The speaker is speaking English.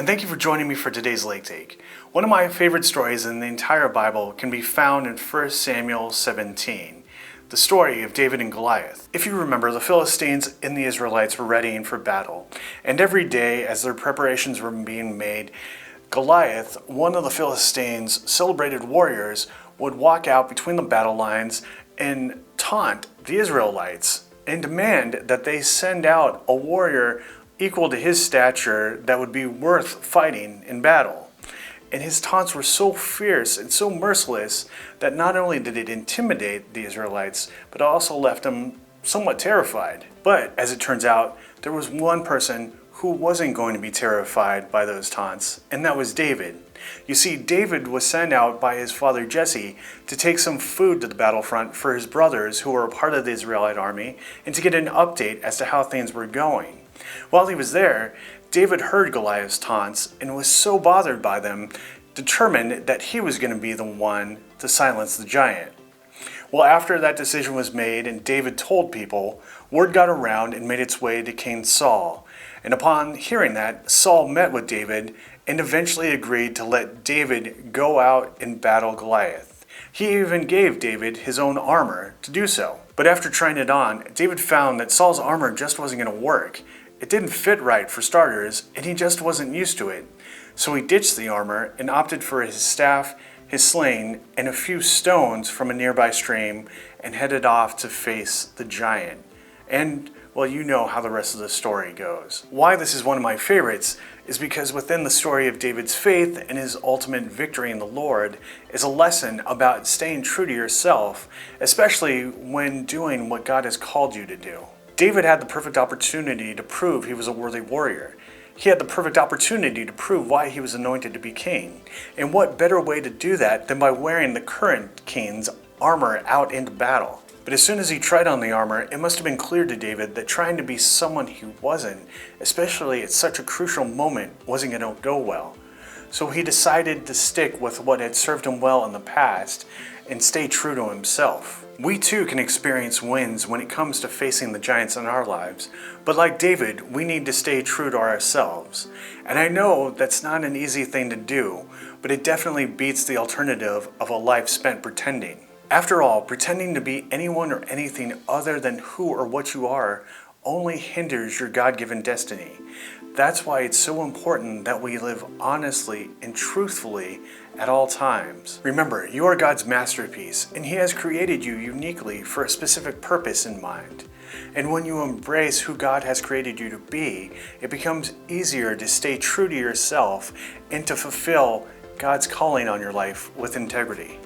and thank you for joining me for today's Lake Take. One of my favorite stories in the entire Bible can be found in 1 Samuel 17, the story of David and Goliath. If you remember, the Philistines and the Israelites were readying for battle, and every day as their preparations were being made, Goliath, one of the Philistines' celebrated warriors, would walk out between the battle lines and taunt the Israelites and demand that they send out a warrior equal to his stature that would be worth fighting in battle. And his taunts were so fierce and so merciless that not only did it intimidate the Israelites, but also left them somewhat terrified. But as it turns out, there was one person who wasn't going to be terrified by those taunts, and that was David. You see, David was sent out by his father Jesse to take some food to the battlefront for his brothers who were a part of the Israelite army and to get an update as to how things were going. While he was there, David heard Goliath's taunts and was so bothered by them, determined that he was going to be the one to silence the giant. Well, after that decision was made and David told people, word got around and made its way to King Saul. And upon hearing that, Saul met with David and eventually agreed to let David go out and battle Goliath. He even gave David his own armor to do so. But after trying it on, David found that Saul's armor just wasn't going to work. It didn't fit right for starters, and he just wasn't used to it. So he ditched the armor and opted for his staff, his sling, and a few stones from a nearby stream and headed off to face the giant. And, well, you know how the rest of the story goes. Why this is one of my favorites is because within the story of David's faith and his ultimate victory in the Lord is a lesson about staying true to yourself, especially when doing what God has called you to do. David had the perfect opportunity to prove he was a worthy warrior. He had the perfect opportunity to prove why he was anointed to be king. And what better way to do that than by wearing the current king's armor out into battle? But as soon as he tried on the armor, it must have been clear to David that trying to be someone he wasn't, especially at such a crucial moment, wasn't going to go well. So he decided to stick with what had served him well in the past and stay true to himself. We too can experience wins when it comes to facing the giants in our lives, but like David, we need to stay true to ourselves. And I know that's not an easy thing to do, but it definitely beats the alternative of a life spent pretending. After all, pretending to be anyone or anything other than who or what you are only hinders your God-given destiny. That's why it's so important that we live honestly and truthfully at all times. Remember, you are God's masterpiece, and He has created you uniquely for a specific purpose in mind. And when you embrace who God has created you to be, it becomes easier to stay true to yourself and to fulfill God's calling on your life with integrity.